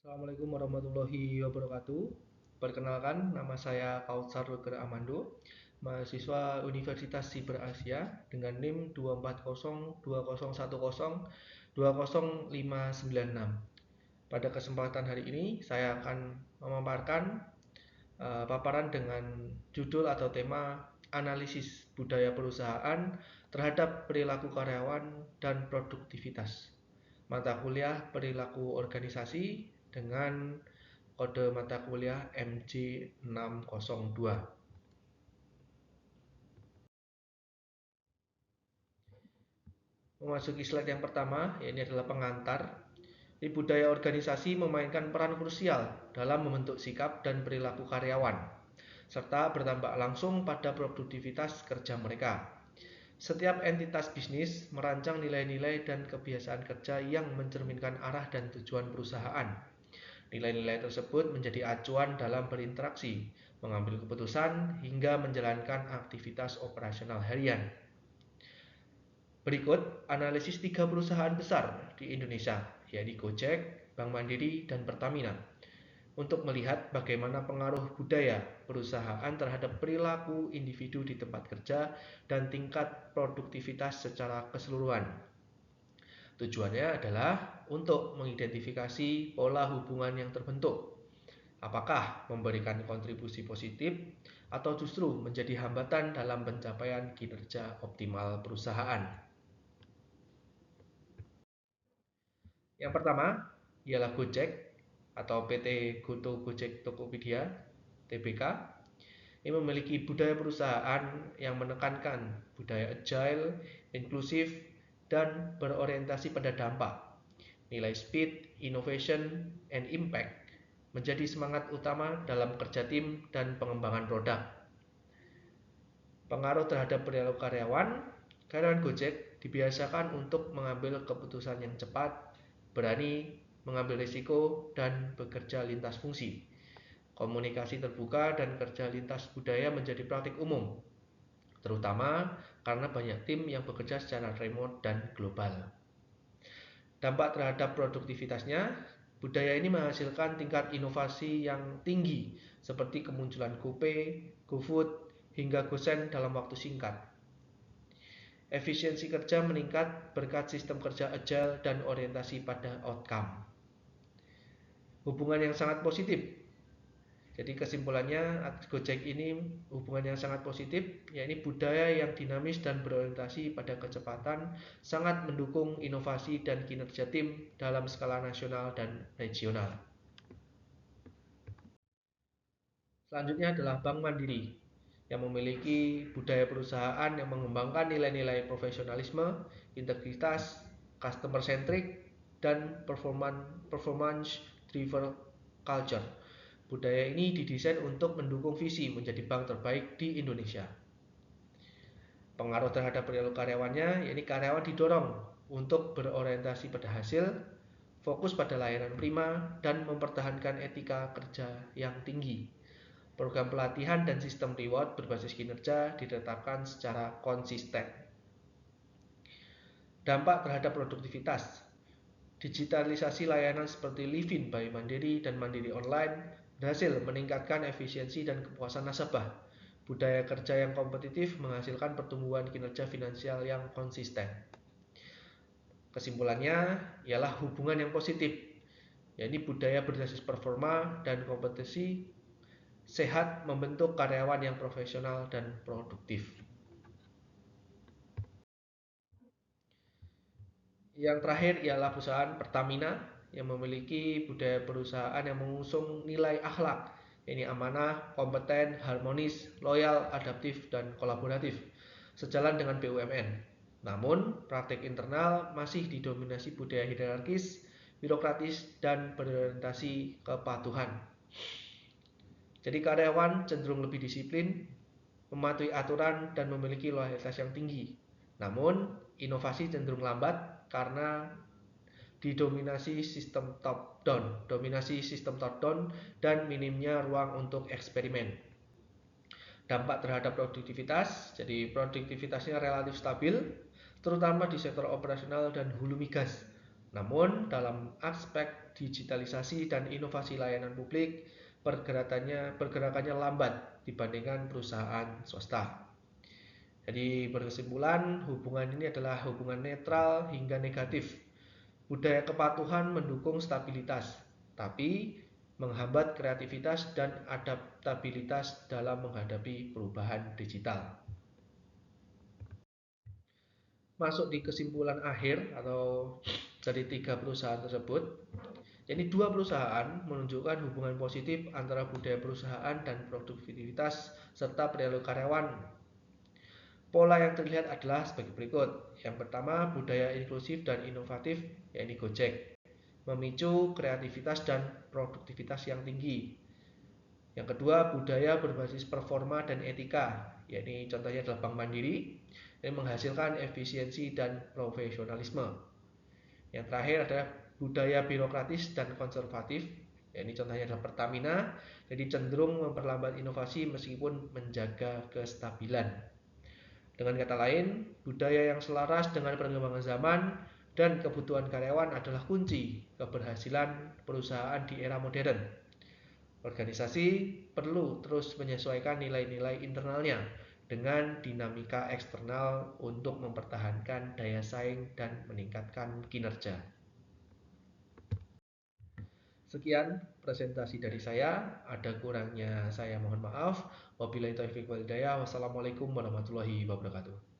Assalamualaikum warahmatullahi wabarakatuh. Perkenalkan, nama saya Kautsar Ruger Amando, mahasiswa Universitas Siber Asia dengan NIM 2402010200596. Pada kesempatan hari ini, saya akan memaparkan paparan dengan judul atau tema analisis budaya perusahaan terhadap perilaku karyawan dan produktivitas. Mata kuliah perilaku organisasi dengan kode mata kuliah MJ602. Memasuki slide yang pertama, ini adalah pengantar. Budaya organisasi memainkan peran krusial dalam membentuk sikap dan perilaku karyawan, serta berdampak langsung pada produktivitas kerja mereka. Setiap entitas bisnis merancang nilai-nilai dan kebiasaan kerja yang mencerminkan arah dan tujuan perusahaan. Nilai-nilai tersebut menjadi acuan dalam berinteraksi, mengambil keputusan, hingga menjalankan aktivitas operasional harian. Berikut analisis 3 perusahaan besar di Indonesia, yaitu Gojek, Bank Mandiri, dan Pertamina, untuk melihat bagaimana pengaruh budaya perusahaan terhadap perilaku individu di tempat kerja dan tingkat produktivitas secara keseluruhan. Tujuannya adalah untuk mengidentifikasi pola hubungan yang terbentuk. Apakah memberikan kontribusi positif atau justru menjadi hambatan dalam pencapaian kinerja optimal perusahaan. Yang pertama ialah Gojek atau PT Goto Gojek Tokopedia (TBK). Ini memiliki budaya perusahaan yang menekankan budaya agile, inklusif, dan berorientasi pada dampak. Nilai speed, innovation, and impact menjadi semangat utama dalam kerja tim dan pengembangan produk. Pengaruh terhadap perilaku karyawan Gojek dibiasakan untuk mengambil keputusan yang cepat, berani mengambil risiko, dan bekerja lintas fungsi. Komunikasi terbuka dan kerja lintas budaya menjadi praktik umum, terutama karena banyak tim yang bekerja secara remote dan global. Dampak terhadap produktivitasnya, budaya ini menghasilkan tingkat inovasi yang tinggi, seperti kemunculan GoPay, GoFood, hingga GoSend dalam waktu singkat. Efisiensi kerja meningkat berkat sistem kerja agile dan orientasi pada outcome. Hubungan yang sangat positif. Jadi kesimpulannya, Gojek ini hubungan yang sangat positif, yaitu budaya yang dinamis dan berorientasi pada kecepatan, sangat mendukung inovasi dan kinerja tim dalam skala nasional dan regional. Selanjutnya adalah Bank Mandiri, yang memiliki budaya perusahaan yang mengembangkan nilai-nilai profesionalisme, integritas, customer centric, dan performance driven culture. Budaya ini didesain untuk mendukung visi menjadi bank terbaik di Indonesia. Pengaruh terhadap perilaku karyawannya, yaitu karyawan didorong untuk berorientasi pada hasil, fokus pada layanan prima, dan mempertahankan etika kerja yang tinggi. Program pelatihan dan sistem reward berbasis kinerja ditetapkan secara konsisten. Dampak terhadap produktivitas. Digitalisasi layanan seperti Livin by Mandiri dan Mandiri Online berhasil meningkatkan efisiensi dan kepuasan nasabah. Budaya kerja yang kompetitif menghasilkan pertumbuhan kinerja finansial yang konsisten. Kesimpulannya ialah hubungan yang positif, yaitu budaya berbasis performa dan kompetisi sehat membentuk karyawan yang profesional dan produktif. Yang terakhir ialah perusahaan Pertamina yang memiliki budaya perusahaan yang mengusung nilai akhlak, ini amanah, kompeten, harmonis, loyal, adaptif, dan kolaboratif, sejalan dengan BUMN. Namun, praktik internal masih didominasi budaya hierarkis, birokratis, dan berorientasi kepatuhan. Jadi karyawan cenderung lebih disiplin, mematuhi aturan, dan memiliki loyalitas yang tinggi. Namun, inovasi cenderung lambat karena didominasi sistem top-down, dan minimnya ruang untuk eksperimen. Dampak terhadap produktivitas, jadi produktivitasnya relatif stabil, terutama di sektor operasional dan hulu migas. Namun, dalam aspek digitalisasi dan inovasi layanan publik, pergerakannya lambat dibandingkan perusahaan swasta. Jadi berkesimpulan, hubungan ini adalah hubungan netral hingga negatif. Budaya kepatuhan mendukung stabilitas, tapi menghambat kreativitas dan adaptabilitas dalam menghadapi perubahan digital. Masuk di kesimpulan akhir atau dari 3 perusahaan tersebut, jadi 2 perusahaan menunjukkan hubungan positif antara budaya perusahaan dan produktivitas serta perilaku karyawan. Pola yang terlihat adalah sebagai berikut. Yang pertama, budaya inklusif dan inovatif, yakni Gojek, memicu kreativitas dan produktivitas yang tinggi. Yang kedua, budaya berbasis performa dan etika, yakni contohnya adalah Bank Mandiri, yang menghasilkan efisiensi dan profesionalisme. Yang terakhir adalah budaya birokratis dan konservatif, yakni contohnya adalah Pertamina, jadi cenderung memperlambat inovasi meskipun menjaga kestabilan. Dengan kata lain, budaya yang selaras dengan perkembangan zaman dan kebutuhan karyawan adalah kunci keberhasilan perusahaan di era modern. Organisasi perlu terus menyesuaikan nilai-nilai internalnya dengan dinamika eksternal untuk mempertahankan daya saing dan meningkatkan kinerja. Sekian presentasi dari saya. Ada kurangnya saya mohon maaf. Wabillahi taufiq wal hidayah. Wassalamualaikum warahmatullahi wabarakatuh.